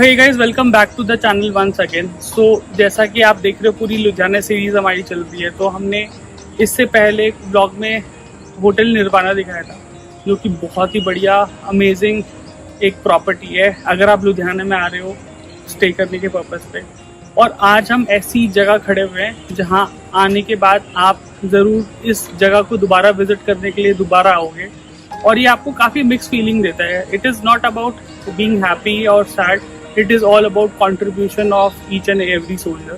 Hey guys, welcome back to the channel once again. So जैसा कि आप देख रहे हो, पूरी लुधियाना सीरीज हमारी चल रही है। तो हमने इससे पहले एक ब्लॉग में होटल निर्वाणा दिखाया था, जो कि बहुत ही बढ़िया अमेजिंग एक प्रॉपर्टी है अगर आप लुधियाना में आ रहे हो स्टे करने के पर्पज़ पे। और आज हम ऐसी जगह खड़े हुए हैं जहां आने के बाद आप ज़रूर इस जगह को दोबारा विजिट करने के लिए दोबारा आओगे, और ये आपको काफ़ी मिक्स फीलिंग देता है। It is not about being happy और sad, it is all about contribution of each and every soldier.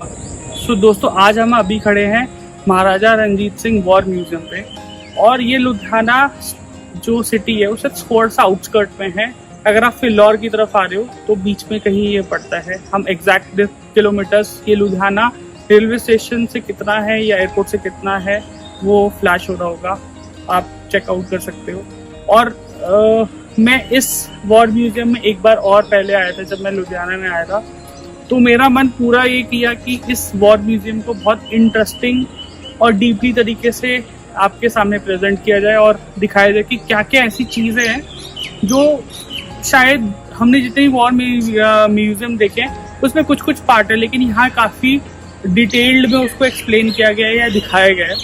So दोस्तों, आज हम अभी खड़े हैं महाराजा रणजीत सिंह वॉर म्यूजियम पे, और ये लुधियाना जो सिटी है उससे थोड़ा सा आउटस्कर्ट में है। अगर आप फिलौर की तरफ आ रहे हो तो बीच में कहीं ये पड़ता है। हम एग्जैक्ट किलोमीटर्स, ये लुधियाना रेलवे स्टेशन से कितना है या एयरपोर्ट से कितना है वो फ्लैश हो रहा होगा, आप चेकआउट कर सकते हो। और मैं इस वॉर म्यूजियम में एक बार और पहले आया था, जब मैं लुधियाना में आया था, तो मेरा मन पूरा ये किया कि इस वॉर म्यूजियम को बहुत इंटरेस्टिंग और डीपली तरीके से आपके सामने प्रेजेंट किया जाए और दिखाया जाए कि क्या क्या ऐसी चीज़ें हैं जो शायद हमने जितने वॉर म्यूजियम देखे उसमें कुछ कुछ पार्ट है, लेकिन यहाँ काफ़ी डिटेल्ड में उसको एक्सप्लेन किया गया है या दिखाया गया है।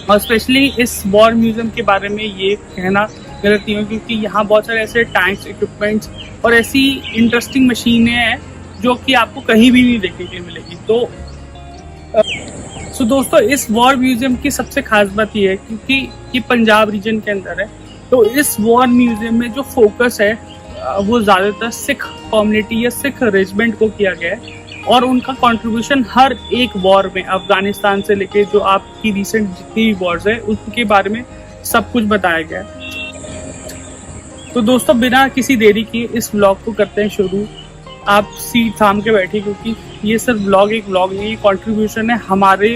और स्पेशली इस वॉर म्यूजियम के बारे में ये कहना गलत नहीं हो, क्योंकि यहाँ बहुत सारे ऐसे टैंक्स, इक्विपमेंट्स और ऐसी इंटरेस्टिंग मशीनें हैं जो कि आपको कहीं भी नहीं देखने के मिलेगी। तो दोस्तों, इस वॉर म्यूजियम की सबसे खास बात ये है क्योंकि ये पंजाब रीजन के अंदर है, तो इस वॉर म्यूजियम में जो फोकस है वो ज़्यादातर सिख कम्युनिटी या सिख रेजिमेंट को किया गया है, और उनका कंट्रीब्यूशन हर एक वॉर में, अफगानिस्तान से लेके जो आपकी रिसेंट जितनी भी वॉर्स है उनके बारे में सब कुछ बताया गया है। तो दोस्तों, बिना किसी देरी के इस व्लॉग को करते हैं शुरू। आप सीट थाम के बैठिए, क्योंकि ये सिर्फ व्लॉग एक व्लॉग नहीं, कंट्रीब्यूशन है हमारे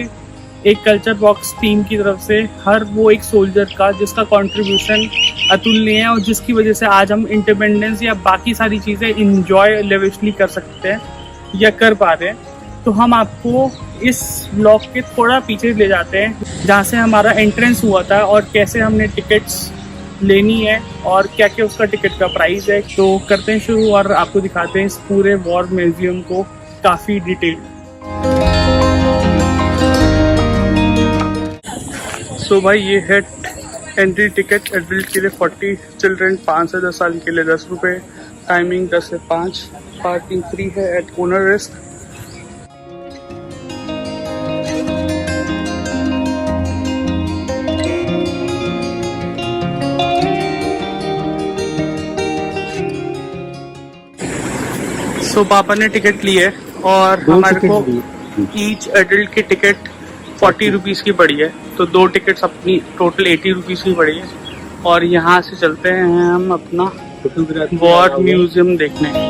एक कल्चर बॉक्स टीम की तरफ से हर वो एक सोल्जर का जिसका कंट्रीब्यूशन अतुलनीय है, और जिसकी वजह से आज हम इंडिपेंडेंस या बाकी सारी चीज़ें इंजॉय लेविशली कर सकते हैं या कर पा रहे हैं। तो हम आपको इस ब्लॉग के थोड़ा पीछे ले जाते हैं, जहाँ से हमारा एंट्रेंस हुआ था और कैसे हमने टिकट्स लेनी है और क्या क्या उसका टिकट का प्राइस है। तो करते हैं शुरू और आपको दिखाते हैं इस पूरे वॉर म्यूजियम को काफ़ी डिटेल। सो भाई, ये है एंट्री टिकट एडल्ट के लिए 40, चिल्ड्रन 5 से 10 साल के लिए 10 रुपये, टाइमिंग 10 से 5, पार्किंग फ्री है एट ओनर रिस्क। सो पापा ने टिकट ली है और हमारे को ईच एडल्ट की टिकट 40 रुपीज़ की पड़ी है, तो 2 टिकट्स अपनी टोटल 80 रुपीज़ की पड़ी है। और यहाँ से चलते हैं हम अपना वॉर म्यूजियम देखने।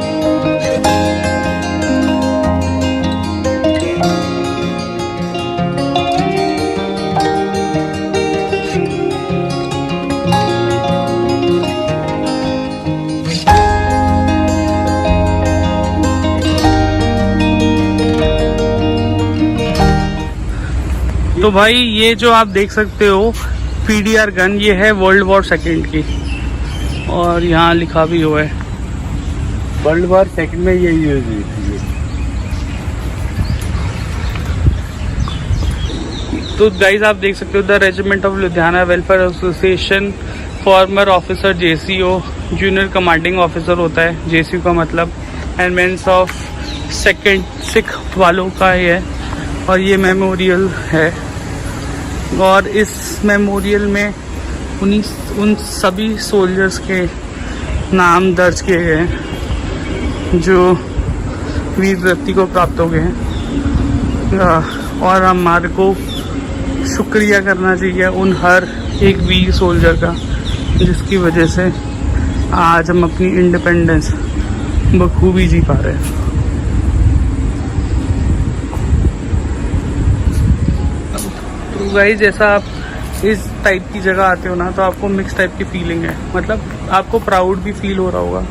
तो भाई, ये जो आप देख सकते हो PDR गन, ये है वर्ल्ड वॉर सेकेंड की, और यहाँ लिखा भी हुआ है वर्ल्ड वॉर सेकेंड में ये यूज हुई थी। तो गाइज, आप देख सकते हो the regiment of Ludhiana welfare association, former officer JCO, junior commanding officer होता है JCO का मतलब, and mens of second Sikh वालों का ही है। और ये मेमोरियल है, और इस मेमोरियल में उन सभी सोल्जर्स के नाम दर्ज किए गए हैं जो वीर गति को प्राप्त हो गए हैं। और हमारे को शुक्रिया करना चाहिए उन हर एक वीर सोल्जर का, जिसकी वजह से आज हम अपनी इंडिपेंडेंस बखूबी जी पा रहे हैं। गाइस, जैसा आप इस टाइप की जगह आते हो ना, तो आपको मिक्स टाइप की फीलिंग है। मतलब आपको प्राउड भी फील हो रहा होगा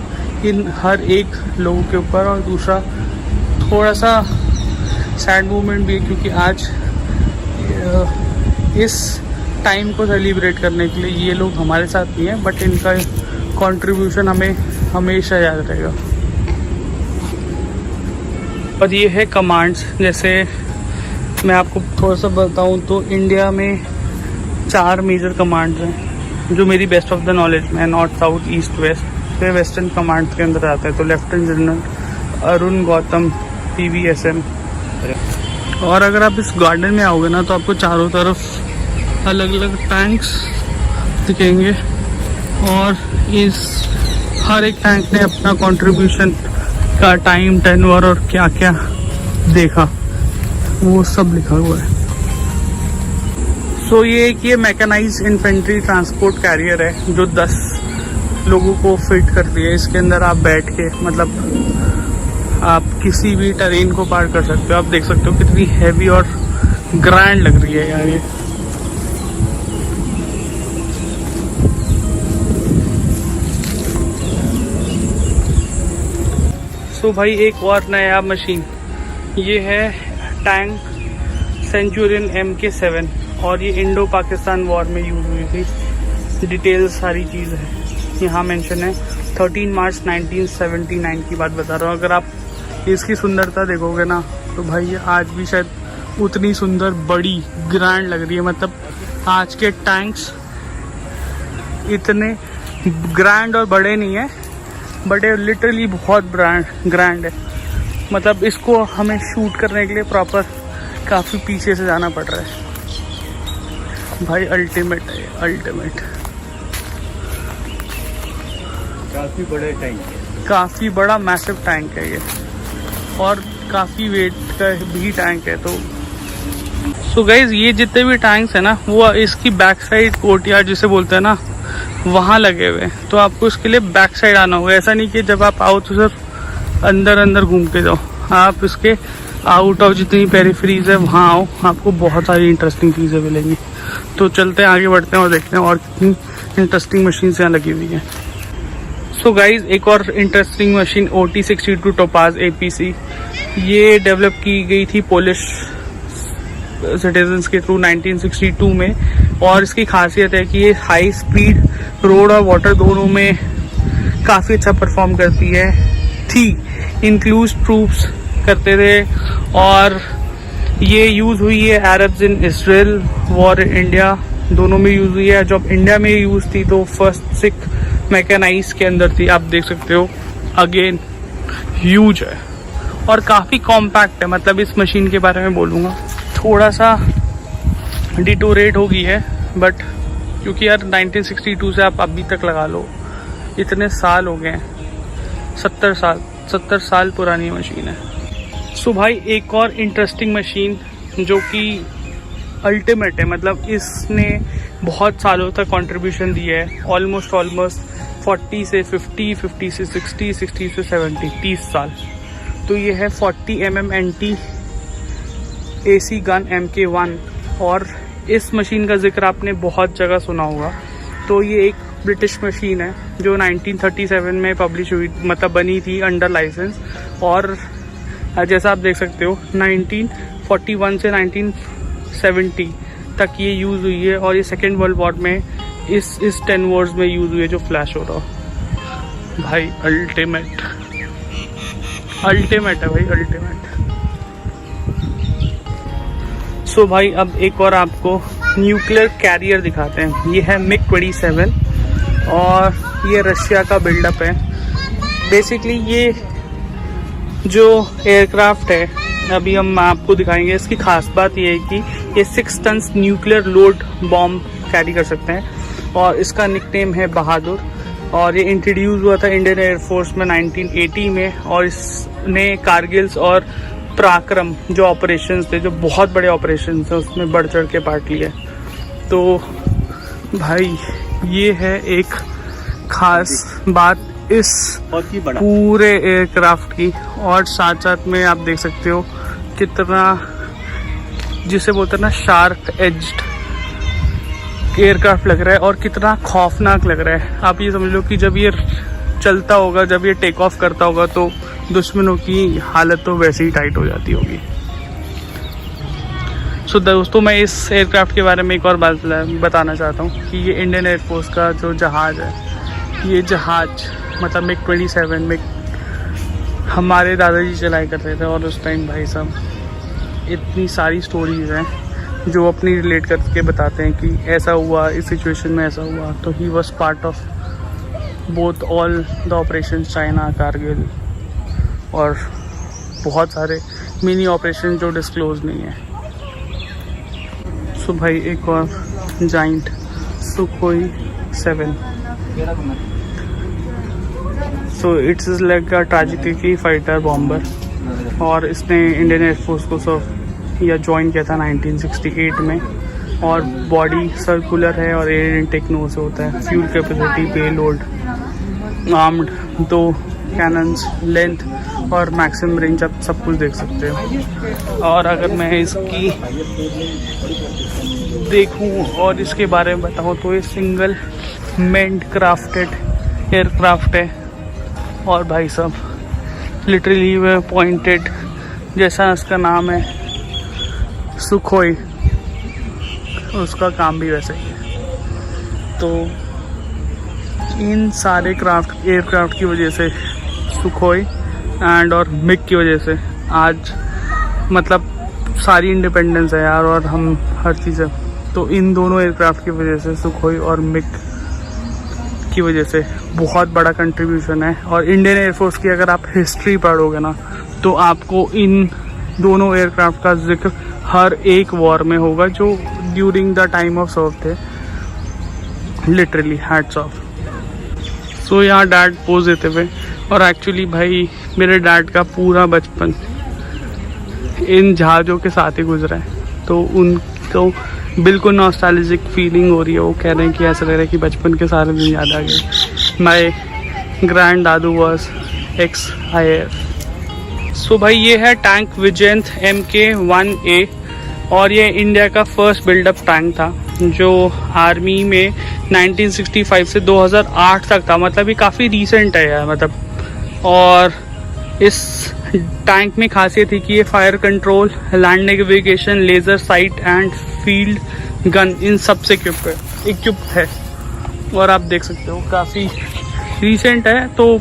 इन हर एक लोगों के ऊपर, और दूसरा थोड़ा सा सैड मोमेंट भी है, क्योंकि आज इस टाइम को सेलिब्रेट करने के लिए ये लोग हमारे साथ नहीं है, बट इनका कंट्रीब्यूशन हमें हमेशा याद रहेगा। और ये है कमांड्स। जैसे मैं आपको थोड़ा सा बताऊं तो इंडिया में 4 मेजर कमांड्स हैं जो मेरी बेस्ट ऑफ द नॉलेज में, नॉर्थ साउथ ईस्ट वेस्ट, फिर वेस्टर्न कमांड्स के अंदर आता है। तो lieutenant general Arun Gautam PVSM। और अगर आप इस गार्डन में आओगे ना तो आपको चारों तरफ अलग अलग टैंक्स दिखेंगे और इस हर एक टैंक ने अपना कंट्रीब्यूशन का टाइम, टेन्योर और क्या क्या देखा वो सब लिखा हुआ है। सो ये मैकेनाइज्ड इन्फेंट्री ट्रांसपोर्ट कैरियर है जो 10 लोगों को फिट करती है। इसके अंदर आप बैठ के मतलब आप किसी भी टेरेन को पार कर सकते हो। आप देख सकते हो कितनी हैवी और ग्रैंड लग रही है यार ये। सो भाई एक और नया मशीन, ये है टैंक सेंचुरियन MK7 और ये इंडो पाकिस्तान वॉर में यूज हुई थी। डिटेल्स सारी चीज़ है यहाँ मेंशन है। 13 मार्च 1979 की बात बता रहा हूँ। अगर आप इसकी सुंदरता देखोगे ना तो भाई ये आज भी शायद उतनी सुंदर, बड़ी, ग्रैंड लग रही है। मतलब आज के टैंक्स इतने ग्रैंड और बड़े नहीं है, बट लिटरली बहुत ग्रैंड है। मतलब इसको हमें शूट करने के लिए प्रॉपर काफ़ी पीछे से जाना पड़ रहा है भाई। अल्टीमेट है, अल्टीमेट। काफी बड़े टैंक है, काफ़ी बड़ा मैसिव टैंक है ये और काफ़ी वेट का भी टैंक है। तो सो गाइज ये जितने भी टैंक्स है ना वो इसकी बैक साइड कोर्टयार्ड जिसे बोलते हैं ना वहाँ लगे हुए हैं। तो आपको इसके लिए बैक साइड आना होगा। ऐसा नहीं कि जब आप आओ तो सिर्फ अंदर घूम के जाओ। आप इसके आउट ऑफ जितनी पेरिफेरीज है वहाँ आओ, आपको बहुत सारी इंटरेस्टिंग चीज़ें मिलेंगी। तो चलते हैं, आगे बढ़ते हैं और देखते हैं और कितनी इंटरेस्टिंग मशीन यहाँ लगी हुई हैं। सो गाइज एक और interesting machine OT62 topaz APC, ये डेवलप की गई थी पोलिश सिटीजन्स के थ्रू 1962 में। और इसकी खासियत है कि ये हाई स्पीड रोड और वाटर दोनों में काफ़ी अच्छा परफॉर्म करती है थी। इंक्लूज ट्रूप्स करते थे और ये यूज़ हुई है Arabs in Israel war India दोनों में यूज़ हुई है। जब इंडिया में यूज़ थी तो फर्स्ट सिख मैकेनाइज के अंदर थी। आप देख सकते हो अगेन ह्यूज है और काफ़ी कॉम्पैक्ट है। मतलब इस मशीन के बारे में बोलूँगा थोड़ा सा डिटोरेट हो गई है, बट क्योंकि यार 1962 से आप अभी तक लगा लो, इतने साल हो गए हैं, 70 साल पुरानी मशीन है। सो भाई एक और इंटरेस्टिंग मशीन जो कि अल्टीमेट है, मतलब इसने बहुत सालों तक कंट्रीब्यूशन दिया है। ऑलमोस्ट 40 से 50, 50 से 60, 60 से 70, 30 साल। तो ये है 40 mm NT AC gun MK1। और इस मशीन का जिक्र आपने बहुत जगह सुना होगा। तो ये एक ब्रिटिश मशीन है जो 1937 में पब्लिश हुई, मतलब बनी थी अंडर लाइसेंस। और जैसा आप देख सकते हो 1941 से 1970 तक ये यूज़ हुई है। और ये सेकेंड वर्ल्ड वॉर में इस 10 वॉर्स में यूज़ हुई है जो फ्लैश हो रहा भाई। अल्टीमेट है भाई, अल्टीमेट। सो भाई अब एक और आपको न्यूक्लियर कैरियर दिखाते हैं। ये है MiG-27 और ये रशिया का बिल्डअप है। बेसिकली ये जो एयरक्राफ्ट है अभी हम आपको दिखाएंगे, इसकी खास बात ये है कि ये 6 ton nuclear load bomb carry कर सकते हैं और इसका निकनेम है बहादुर। और ये इंट्रोड्यूस हुआ था इंडियन एयरफोर्स में 1980 में और इसने कारगिल्स और पराक्रम जो ऑपरेशंस थे, जो बहुत बड़े ऑपरेशंस थे, उसमें बढ़ चढ़ के पार्ट लिया। तो भाई ये है एक खास बात इस पूरे एयरक्राफ्ट की। और साथ साथ में आप देख सकते हो कितना, जिसे बोलते हैं ना, शार्प एज्ड एयरक्राफ्ट लग रहा है और कितना खौफनाक लग रहा है। आप ये समझ लो कि जब ये चलता होगा, जब ये टेक ऑफ करता होगा तो दुश्मनों की हालत तो वैसे ही टाइट हो जाती होगी। सो दोस्तों मैं इस एयरक्राफ्ट के बारे में एक और बात बताना चाहता हूँ कि ये इंडियन एयरफोर्स का जो जहाज़ है, ये जहाज़ मतलब MiG-27 हमारे दादाजी चलाया करते थे। और उस टाइम भाई साहब इतनी सारी स्टोरीज़ हैं जो अपनी रिलेट करके बताते हैं कि ऐसा हुआ, इस सिचुएशन में ऐसा हुआ। तो he was part of both all the operation, China, Kargil और बहुत सारे मिनी ऑपरेशन जो डिस्क्लोज नहीं है। सो भाई एक और giant Sukhoi 7। So it's is like a tragically fighter bomber और इसने इंडियन एयरफोर्स को सर्व या ज्वाइन किया था 1968 में। और बॉडी सर्कुलर है और एयर इनटेक नोज से होता है। Fuel capacity, payload, armed 2 cannons, length और मैक्सिमम रेंज आप सब कुछ देख सकते हो। और अगर मैं इसकी देखूं और इसके बारे में बताऊं तो ये सिंगल मेंट क्राफ्टेड एयरक्राफ्ट है। और भाई साहब लिटरली वे पॉइंटेड, जैसा इसका नाम है सुखोई, उसका काम भी वैसा ही है। तो इन सारे एयरक्राफ्ट की वजह से सुखोई एंड और मिग की वजह से आज मतलब सारी इंडिपेंडेंस है यार, और हम हर चीज़ है। तो इन दोनों एयरक्राफ्ट की वजह से, सुखोई और मिग की वजह से बहुत बड़ा कंट्रीब्यूशन है। और इंडियन एयरफोर्स की अगर आप हिस्ट्री पढ़ोगे ना तो आपको इन दोनों एयरक्राफ्ट का जिक्र हर एक वॉर में होगा जो ड्यूरिंग द टाइम ऑफ सर्व थे। Literally hats off. सो यहाँ डैड पोज देते हुए, और एक्चुअली भाई मेरे डैड का पूरा बचपन इन जहाज़ों के साथ ही गुजरा है। तो उनको बिल्कुल नॉस्टैल्जिक फीलिंग हो रही है। वो कह रहे हैं कि ऐसा लग रहा है कि बचपन के सारे दिन याद आ गए। My grand Dadu was ex-IAF। सो भाई ये है टैंक विजयंत MK-1A और ये इंडिया का फर्स्ट बिल्डअप टैंक था जो आर्मी में 1965 से 2008 तक था। मतलब ये काफ़ी रीसेंट है यार मतलब। और इस टैंक में खासियत थी कि ये fire control, land navigation, laser sight and field gun इन सब से इक्विप्ड है। और आप देख सकते हो काफ़ी रीसेंट है तो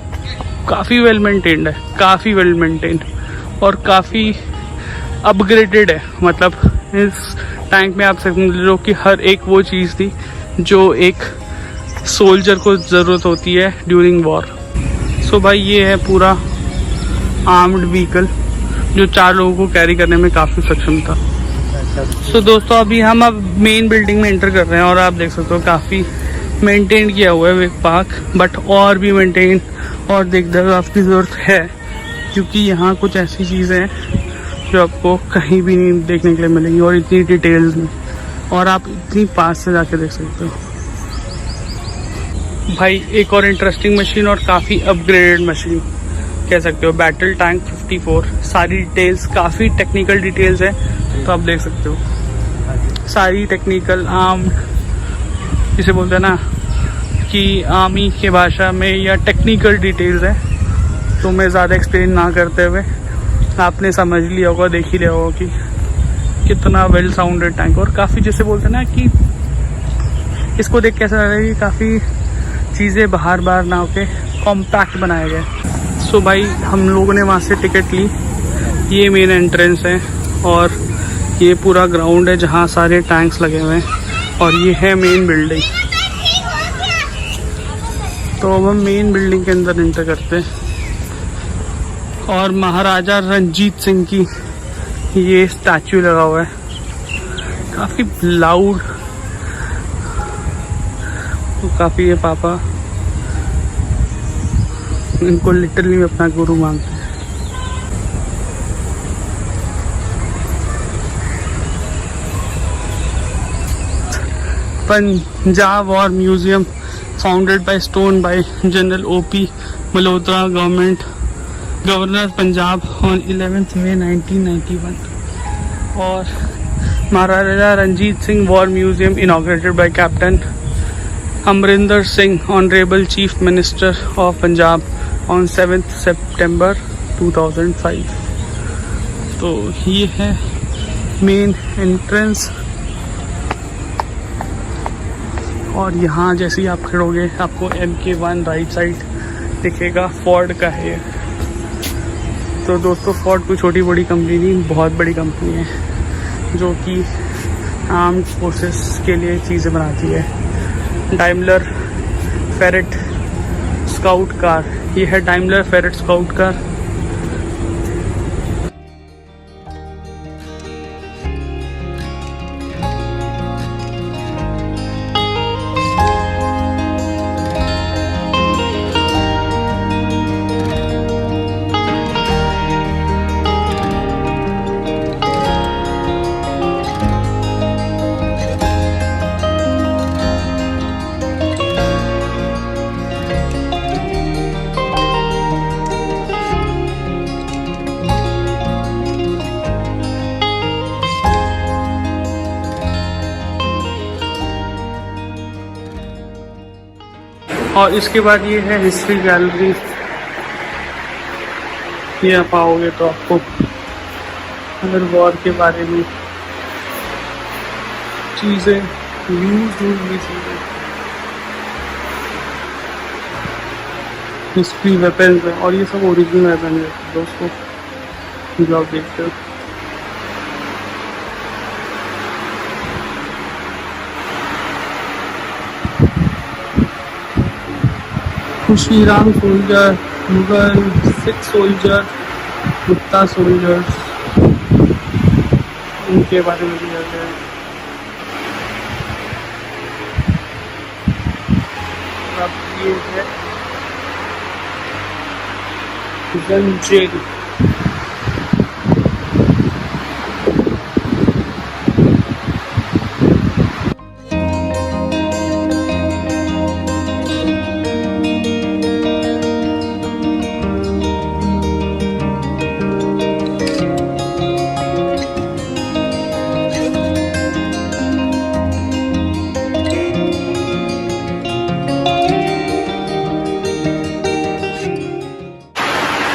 काफ़ी वेल मेंटेन्ड है, काफ़ी वेल मेंटेन्ड और काफ़ी अपग्रेडेड है। मतलब इस टैंक में आप समझ लो कि हर एक वो चीज़ थी जो एक सोल्जर को ज़रूरत होती है ड्यूरिंग वॉर। सो भाई ये है पूरा आर्म्ड व्हीकल जो 4 लोगों को कैरी करने में काफ़ी सक्षम था। सो दोस्तों अभी हम अब मेन बिल्डिंग में एंटर कर रहे हैं और आप देख सकते हो काफ़ी मेंटेन किया हुआ है वेक पार्क, बट और भी मेंटेन और देखभाल की ज़रूरत है क्योंकि यहाँ कुछ ऐसी चीज़ें हैं जो आपको कहीं भी नहीं देखने के लिए मिलेंगी और इतनी डिटेल्स में, और आप इतनी पास से जाके देख सकते हो। भाई एक और इंटरेस्टिंग मशीन और काफ़ी अपग्रेडेड मशीन कह सकते हो, बैटल टैंक 54। सारी डिटेल्स, काफ़ी टेक्निकल डिटेल्स है तो आप देख सकते हो। सारी टेक्निकल आर्म्ड, जिसे बोलते हैं ना कि आर्मी के भाषा में, या टेक्निकल डिटेल्स है। तो मैं ज़्यादा एक्सप्लेन ना करते हुए आपने समझ लिया होगा, देख ही लिया होगा कि कितना वेल साउंडेड टैंक, और काफ़ी जैसे बोलते हैं ना कि इसको देख के ऐसा लग रहा है कि काफ़ी चीज़ें बाहर ना होके कॉम्पैक्ट बनाया गया है। सो भाई हम लोगों ने वहाँ से टिकट ली। ये मेन एंट्रेंस है और ये पूरा ग्राउंड है जहाँ सारे टैंक्स लगे हुए हैं, और ये है मेन बिल्डिंग। तो अब हम मेन बिल्डिंग के अंदर एंटर करते हैं और महाराजा रंजीत सिंह की ये स्टैचू लगा हुआ है, काफ़ी लाउड। तो काफ़ी ये पापा इनको लिटरली अपना गुरु मानते हैं। Punjab war museum founded by stone by general O.P. Malhotra, governor Punjab on 11 May 1991। और Maharaja Ranjit Singh war museum inaugurated by captain Amarinder Singh, honourable chief minister of Punjab on 7 September 2005। तो ये है मेन एंट्रेंस, और यहाँ जैसे ही आप खड़ोगे आपको MK-1 राइट साइड दिखेगा। फोर्ड का है तो दोस्तों फोर्ड कोई छोटी बड़ी कंपनी नहीं, बहुत बड़ी कंपनी है जो कि आर्म्ड फोर्सेस के लिए चीज़ें बनाती है। डाइमलर फेरेट स्काउट कार, ये है डाइमलर फेरेट स्काउट कार। और इसके बाद ये है हिस्ट्री गैलरी। ये आप आओगे तो आपको अगर वॉर के बारे में चीज़ें यूज हुई चीज़ें, हिस्ट्री वेपन्स है, और ये सब ओरिजिनल वेपन है दोस्तों जो आप देखते हो। Shriram soldier, Mughal, Sikh soldier, Gupta soldiers, उनके बारे में दिया गया है। अब ये है जंजीर।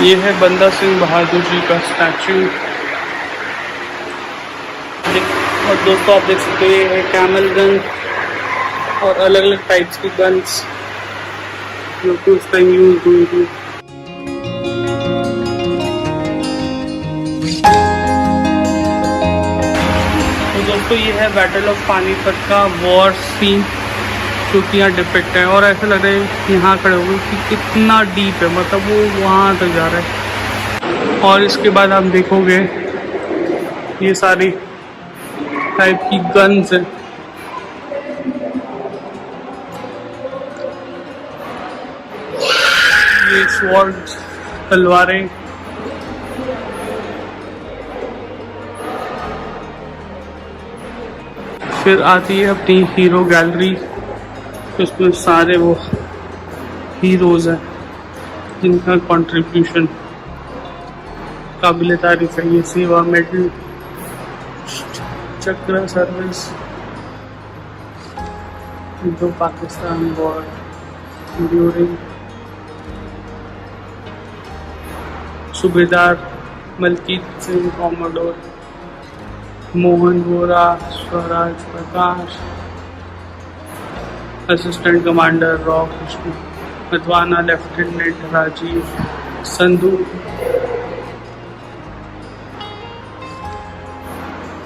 ये है बंदा सिंह बहादुर जी का स्टैचू। और दोस्तों आप देख सकते हो ये है कैमल गन और अलग अलग टाइप्स की गन्स जो कि उस टाइम यूज हुई थी। तो दोस्तों ये है बैटल ऑफ पानीपत का वॉर सीन जो कि यहाँ डिपिक्ट है, और ऐसा लग रहा है यहाँ खड़े हुए कि कितना डीप है, मतलब वो वहाँ तक जा रहा है। और इसके बाद आप देखोगे ये सारी टाइप की गन्स हैं। ये स्वॉर्ड्स, तलवारें, फिर आती है अपनी हीरो गैलरी। उसमें सारे वो हीरोज़ हैं जिनका कंट्रीब्यूशन काबिल तारीफ है। ये Seva medal, Chakra service, Indo Pakistan war during, सूबेदार Malkit Singh commodore, Mohan Vora, Swaraj Prakash, assistant commander रॉ कृष्ण, मधवाना लेफ्टिनेंट राजीव संधू।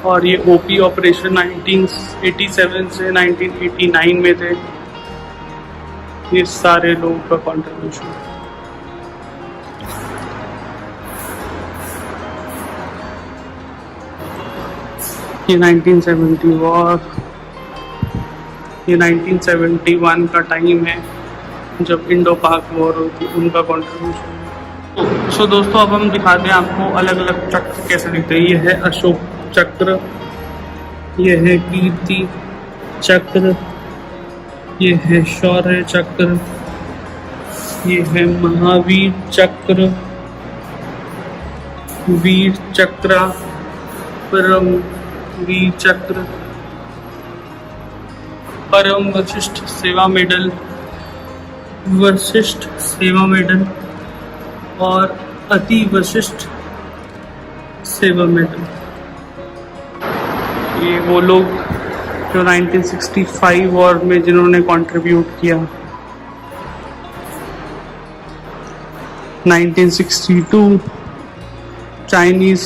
और ये ओपी ऑपरेशन 1987 से 1989 में थे। ये सारे लोगों का कंट्रीब्यूशन। ये 1970 वॉर, ये 1971 का टाइम है जब इंडो पाक वॉर हुई थी, उनका कंट्रीब्यूशन। सो दोस्तों अब हम दिखाते हैं आपको अलग अलग चक्र कैसे दिखते हैं। ये है अशोक चक्र, ये है कीर्ति चक्र, ये है शौर्य चक्र, ये है महावीर चक्र, वीर चक्र, परम वीर चक्र, परम वशिष्ठ सेवा मेडल, वशिष्ठ सेवा मेडल और अति वशिष्ठ सेवा मेडल। ये वो लोग जो 1965 वॉर में जिन्होंने कंट्रीब्यूट किया। 1962, चाइनीज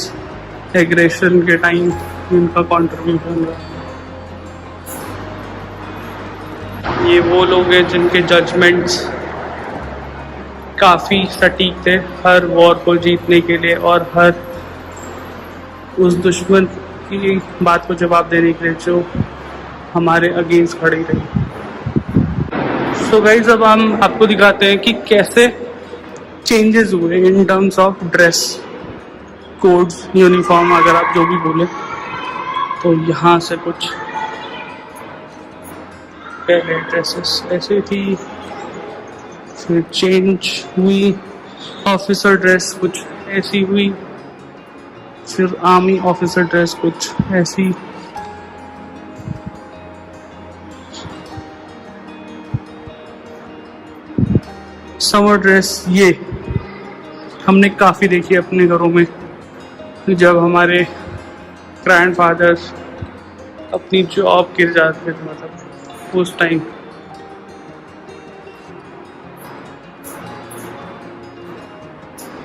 एग्रेशन के टाइम इनका कंट्रीब्यूशन रहा। ये वो लोग हैं जिनके जजमेंट्स काफ़ी सटीक थे हर वॉर को जीतने के लिए और हर उस दुश्मन की बात को जवाब देने के लिए जो हमारे अगेंस्ट खड़ी रही। सो गाइस, अब हम आपको दिखाते हैं कि कैसे चेंजेस हुए in terms of dress codes, uniform, अगर आप जो भी बोले। तो यहाँ से कुछ पहले ड्रेसेस ऐसे थी, फिर चेंज हुई, ऑफिसर ड्रेस कुछ ऐसी हुई, फिर आर्मी ऑफिसर ड्रेस कुछ ऐसी, समर ड्रेस ये हमने काफ़ी देखी अपने घरों में जब हमारे ग्रैंडफादर्स अपनी जॉब गिर जाते थे, मतलब उस टाइम।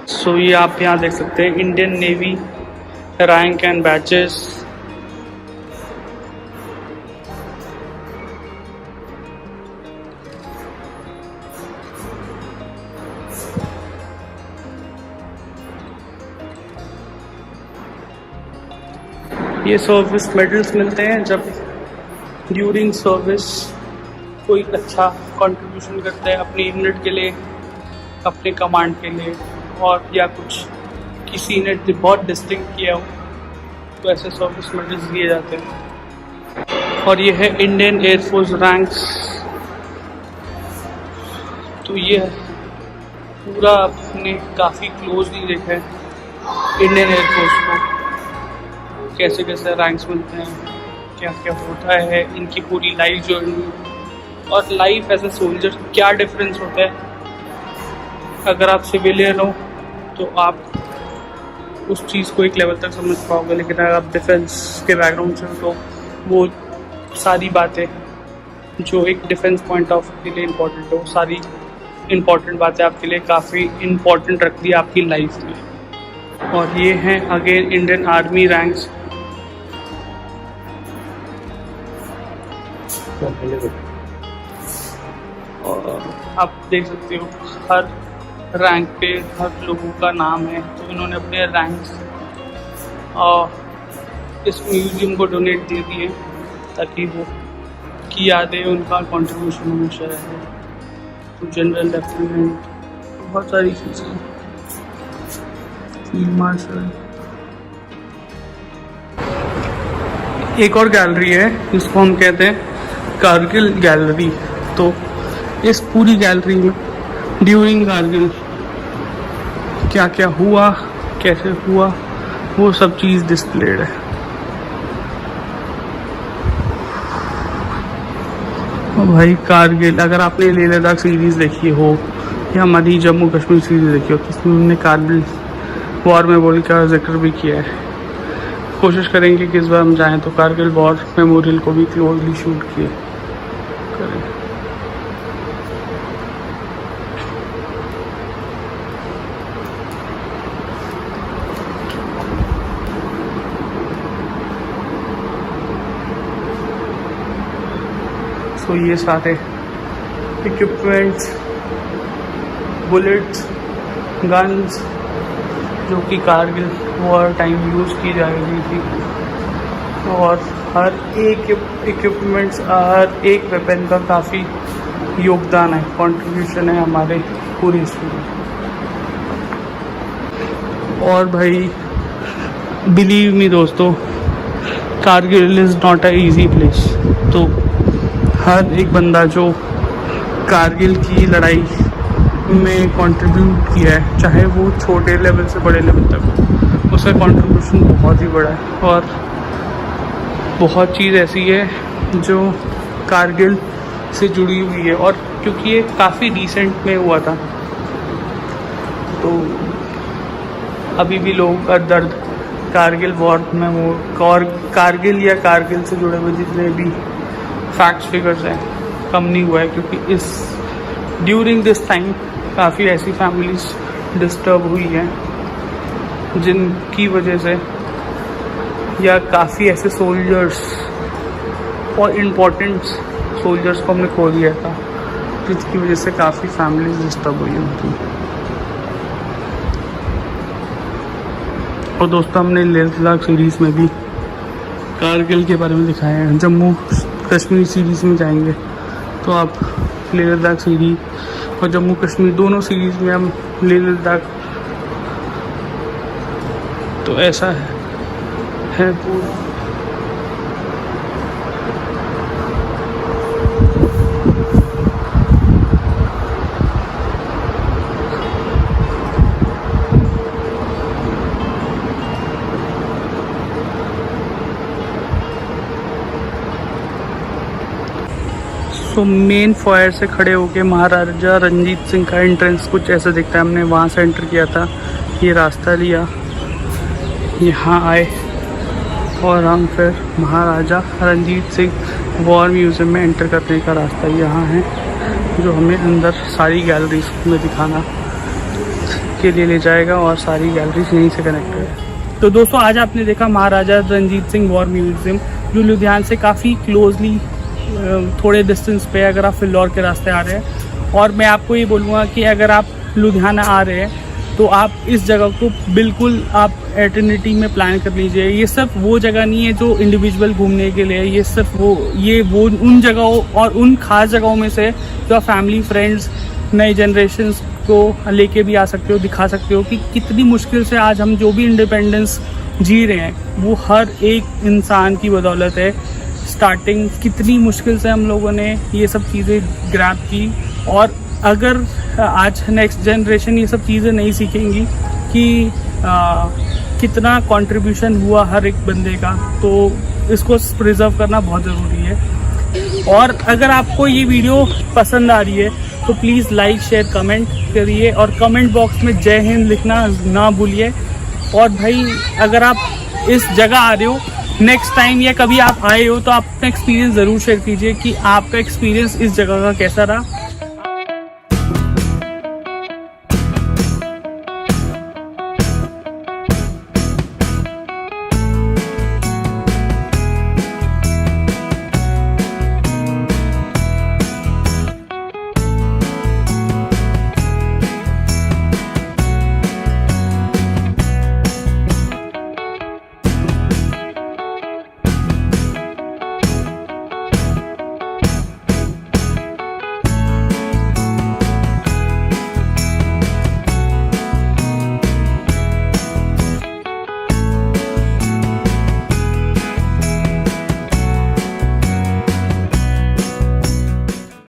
सो ये आप यहाँ देख सकते हैं Indian navy rank and batches. ये सर्विस मेडल्स मिलते हैं जब ड्यूरिंग सर्विस कोई अच्छा कंट्रीब्यूशन करता है अपनी यूनिट के लिए, अपने कमांड के लिए, और या कुछ किसी ने बहुत डिस्टिंक्ट किया हो तो ऐसे सर्विस मेडल्स दिए जाते हैं। और ये है इंडियन एयरफोर्स रैंक्स। तो ये पूरा आपने काफ़ी क्लोजली देखा है इंडियन एयरफोर्स को, कैसे कैसे रैंक्स मिलते हैं, क्या क्या होता है, इनकी पूरी लाइफ जर्नी और लाइफ एज ए सोल्जर क्या डिफरेंस होता है। अगर आप सिविलियन हो तो आप उस चीज़ को एक लेवल तक समझ पाओगे, लेकिन अगर आप डिफेंस के बैकग्राउंड से हो तो वो सारी बातें जो एक डिफेंस पॉइंट ऑफ के लिए इम्पोर्टेंट हो, सारी इम्पोर्टेंट बातें आपके लिए काफ़ी इम्पोर्टेंट रखती है आपकी लाइफ में। और ये हैं अगेन इंडियन आर्मी रैंक्स। और आप देख सकते हो हर रैंक पे हर लोगों का नाम है, तो इन्होंने अपने रैंक्स इस म्यूजियम को डोनेट दे दिए ताकि वो की यादें उनका कंट्रीब्यूशन हमेशा रहे। तो जनरल लेफ्टिनेंट, बहुत सारी चीज़ें, फील्ड मार्शल। एक और गैलरी है जिसको हम कहते हैं कारगिल गैलरी। तो इस पूरी गैलरी में ड्यूरिंग कारगिल क्या क्या हुआ, कैसे हुआ, वो सब चीज़ डिस्प्लेड है। और भाई कारगिल, अगर आपने लेह लद्दाख सीरीज़ देखी हो या हमारी जम्मू कश्मीर सीरीज़ देखी हो तो उसमें उन्होंने कारगिल वॉर मेमोरियल का जिक्र भी किया है। कोशिश करेंगे कि इस बार हम जाएँ तो कारगिल वॉर मेमोरियल को भी क्लोजली शूट किए करें। तो ये सारे इक्विपमेंट्स, बुलेट्स, गन्स जो कि कारगिल वॉर टाइम यूज़ की जा रही थी, और हर एक इक्विपमेंट्स, हर एक वेपन का काफ़ी योगदान है, कंट्रीब्यूशन है हमारे पूरी हिस्ट्री में। और भाई बिलीव मी दोस्तों, Kargil is not a easy place. तो हर एक बंदा जो कारगिल की लड़ाई में कंट्रीब्यूट किया है, चाहे वो छोटे लेवल से बड़े लेवल तक, उसका कंट्रीब्यूशन बहुत ही बड़ा है। और बहुत चीज़ ऐसी है जो कारगिल से जुड़ी हुई है, और क्योंकि ये काफ़ी रिसेंट में हुआ था तो अभी भी लोग का दर्द कारगिल वॉर में वो, और कारगिल या कारगिल से जुड़े हुए जितने भी फैक्ट्स फिगर्स हैं कम नहीं हुआ है, क्योंकि इस ड्यूरिंग दिस टाइम काफ़ी ऐसी फैमिलीज डिस्टर्ब हुई हैं जिनकी वजह से या काफ़ी ऐसे सोल्जर्स और इम्पोर्टेंट सोल्जर्स को हमने खो दिया था, जिसकी वजह से काफ़ी फैमिली डिस्टर्ब हुई उनकी। और दोस्तों हमने लेह लद्दाख सीरीज़ में भी कारगिल के बारे में दिखाया है। जम्मू कश्मीर सीरीज़ में जाएंगे तो आप लेह लद्दाख सीरीज़ और जम्मू कश्मीर दोनों सीरीज़ में हम लेह लद्दाख, तो ऐसा है पूरा। तो मेन फायर से खड़े होके महाराजा रंजीत सिंह का एंट्रेंस कुछ ऐसा दिखता है। हमने वहाँ से एंटर किया था, ये रास्ता लिया, यहाँ आए और हम फिर महाराजा रंजीत सिंह वॉर म्यूज़ियम में एंटर करने का रास्ता यहाँ है, जो हमें अंदर सारी गैलरीज में दिखाना के लिए ले जाएगा और सारी गैलरीज यहीं से कनेक्टेड है। तो दोस्तों आज आपने देखा महाराजा रंजीत सिंह वॉर म्यूज़ियम, जो लुधियाना से काफ़ी क्लोजली थोड़े डिस्टेंस पे अगर आप फिल्लौर के रास्ते आ रहे हैं। और मैं आपको ये बोलूँगा कि अगर आप लुधियाना आ रहे हैं तो आप इस जगह को बिल्कुल आप एटर्निटी में प्लान कर लीजिए। ये सिर्फ वो जगह नहीं है जो इंडिविजुअल घूमने के लिए, ये सिर्फ वो उन जगहों और उन खास जगहों में से जो आप फैमिली फ्रेंड्स नए जनरेशन्स को लेके भी आ सकते हो, दिखा सकते हो कि कितनी मुश्किल से आज हम जो भी इंडिपेंडेंस जी रहे हैं वो हर एक इंसान की बदौलत है। स्टार्टिंग कितनी मुश्किल से हम लोगों ने ये सब चीज़ें ग्रैब की, और अगर आज नेक्स्ट जनरेशन ये सब चीज़ें नहीं सीखेंगी कि कितना कंट्रीब्यूशन हुआ हर एक बंदे का, तो इसको प्रिजर्व करना बहुत ज़रूरी है। और अगर आपको ये वीडियो पसंद आ रही है तो प्लीज़ लाइक शेयर कमेंट करिए और कमेंट बॉक्स में जय हिंद लिखना ना भूलिए। और भाई अगर आप इस जगह आ रहे हो नेक्स्ट टाइम या कभी आप आए हो तो आप अपना एक्सपीरियंस ज़रूर शेयर कीजिए कि आपका एक्सपीरियंस इस जगह का कैसा रहा।